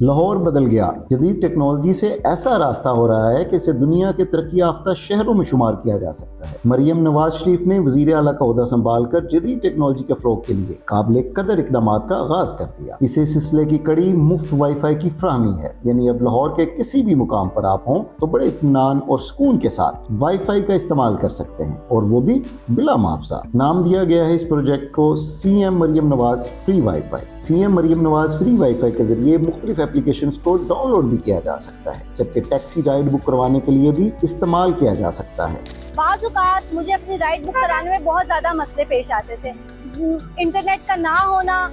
لاہور بدل گیا، جدید ٹیکنالوجی سے ایسا راستہ ہو رہا ہے کہ اسے دنیا کے ترقی یافتہ شہروں میں شمار کیا جا سکتا ہے۔ مریم نواز شریف نے وزیر اعلیٰ کا عہدہ سنبھال کر جدید ٹیکنالوجی کے فروغ کے لیے قابل قدر اقدامات کا آغاز کر دیا۔ اس سلسلے کی کڑی مفت وائی فائی کی فراہمی ہے، یعنی اب لاہور کے کسی بھی مقام پر آپ ہوں تو بڑے اطمینان اور سکون کے ساتھ وائی فائی کا استعمال کر سکتے ہیں، اور وہ بھی بلا معاوضہ۔ نام دیا گیا ہے اس پروجیکٹ کو C M Maryam Nawaz free wifi. C M Maryam Nawaz free wifi کے ذریعے مختلف اپلیکیشنز کو ڈاؤن لوڈ بھی کیا جا سکتا ہے، جبکہ ٹیکسی رائڈ بک کروانے کے لیے بھی استعمال کیا جا سکتا ہے۔ بعض اوقات مجھے اپنی رائڈ بک کرانے میں بہت زیادہ مسئلے پیش آتے تھے۔ انٹرنیٹ کا نہ ہونا،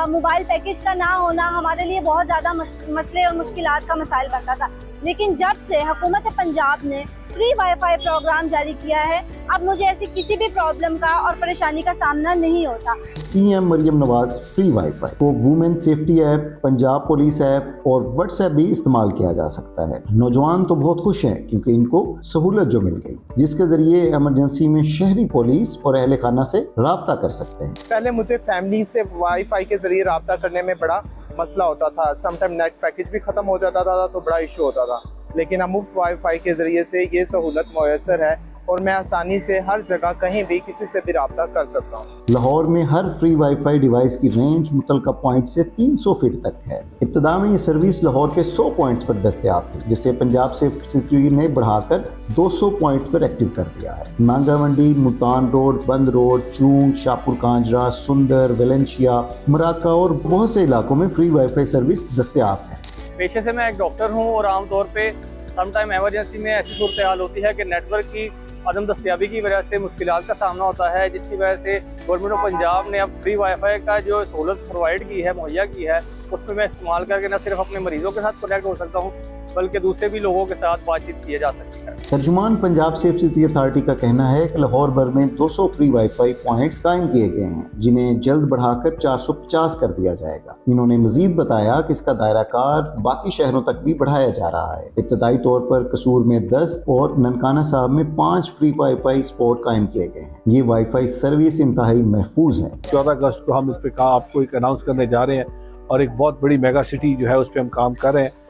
موبائل پیکج کا نہ ہونا ہمارے لیے بہت زیادہ مسئلے اور مشکلات کا مسائل بنتا تھا، لیکن جب سے حکومت پنجاب نے فری وائی فائی پروگرام جاری کیا ہے، اب مجھے ایسی کسی بھی پرابلم کا اور پریشانی کا سامنا نہیں ہوتا۔ C M Maryam Nawaz free wifi کو women safety app, Punjab police app اور واٹس ایپ بھی استعمال کیا جا سکتا ہے۔ نوجوان تو بہت خوش ہیں کیونکہ ان کو سہولت جو مل گئی، جس کے ذریعے ایمرجنسی میں شہری پولیس اور اہل خانہ سے رابطہ کر سکتے ہیں۔ پہلے مجھے فیملی سے وائی فائی کے ذریعے رابطہ کرنے میں بڑا مسئلہ ہوتا تھا، سم ٹائم نیٹ پیکج بھی ختم ہو جاتا تھا تو بڑا ایشو ہوتا تھا، لیکن اب مفت وائی فائی کے ذریعے سے یہ سہولت میسر ہے اور میں آسانی سے ہر جگہ کہیں بھی کسی سے بھی رابطہ کر سکتا ہوں۔ لاہور میں ہر فری وائی فائی ڈیوائس کی رینج متعلقہ پوائنٹ سے 300 فٹ تک ہے۔ ابتدا میں یہ سروس لاہور کے 100 پوائنٹس پر دستیاب تھی، جسے پنجاب سیفٹی نے بڑھا کر 200 پوائنٹس پر ایکٹیو کر دیا ہے۔ مانگا منڈی، ملتان روڈ، بند روڈ، چونگ، شاہپور کانجرا، سندر، ویلنشیا، مراکہ اور بہت سے علاقوں میں فری وائی فائی سروس دستیاب ہے۔ پیشے سے میں ایک ڈاکٹر ہوں اور عام طور پہ سم ٹائم ایمرجنسی میں ایسی صورتحال ہوتی ہے کہ نیٹ ورک کی عدم دستیابی کی وجہ سے مشکلات کا سامنا ہوتا ہے، جس کی وجہ سے گورنمنٹ آف پنجاب نے اب فری وائی فائی کا جو سہولت پرووائڈ کی ہے، مہیا کی ہے، اس میں استعمال کر کے نہ صرف اپنے مریضوں کے ساتھ کنیکٹ ہو سکتا ہوں بلکہ دوسرے بھی لوگوں کے ساتھ بات چیت کی جا سکتی ہے۔ ترجمان پنجاب سیفٹی اتھارٹی کا کہنا ہے کہ لاہور بھر میں 200 فری وائی فائی پوائنٹس قائم کیے گئے ہیں، جنہیں جلد بڑھا کر 450 کر دیا جائے گا۔ انہوں نے مزید بتایا کہ اس کا دائرہ کار باقی شہروں تک بھی بڑھایا جا رہا ہے۔ ابتدائی طور پر قصور میں 10 اور ننکانہ صاحب میں 5 فری وائی فائی اسپاٹ قائم کیے گئے ہیں۔ یہ وائی فائی سروس انتہائی محفوظ ہے۔ 14 اگست کو ہم اس پہ آپ کو ایک اناؤنس کرنے جا رہے ہیں اور ایک بہت بڑی میگا سٹی جو ہے اس پہ ہم کام کر رہے ہیں۔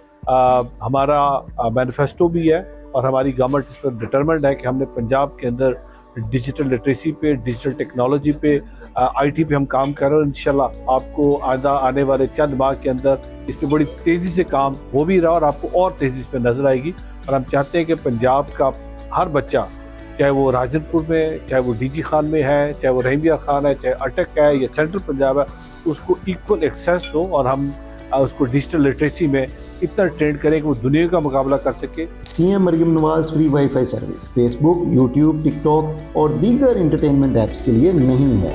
ہمارا مینیفیسٹو بھی ہے اور ہماری گورنمنٹ اس پر ڈٹرمنڈ ہے کہ ہم نے پنجاب کے اندر ڈیجیٹل لٹریسی پہ، ڈیجیٹل ٹیکنالوجی پہ، آئی ٹی پہ ہم کام کر رہے ہیں۔ انشاءاللہ آپ کو آنے والے چند ماہ کے اندر اس پہ بڑی تیزی سے کام ہو بھی رہا اور آپ کو اور تیزی اس پہ نظر آئے گی، اور ہم چاہتے ہیں کہ پنجاب کا ہر بچہ، چاہے وہ راجن پور میں، چاہے وہ ڈی جی خان میں ہے، چاہے وہ رحیمیہ خان ہے، چاہے اٹک ہے یا سینٹرل پنجاب ہے، اس کو ایکول ایکسیس ہو اور ہم اس کو ڈیجیٹل لٹریسی میں اتنا ٹرینڈ کریں کہ وہ دنیا کا مقابلہ کر سکے۔ C M Maryam Nawaz free wifi service Facebook, YouTube, TikTok اور دیگر انٹرٹینمنٹ ایپس کے لیے نہیں ہے۔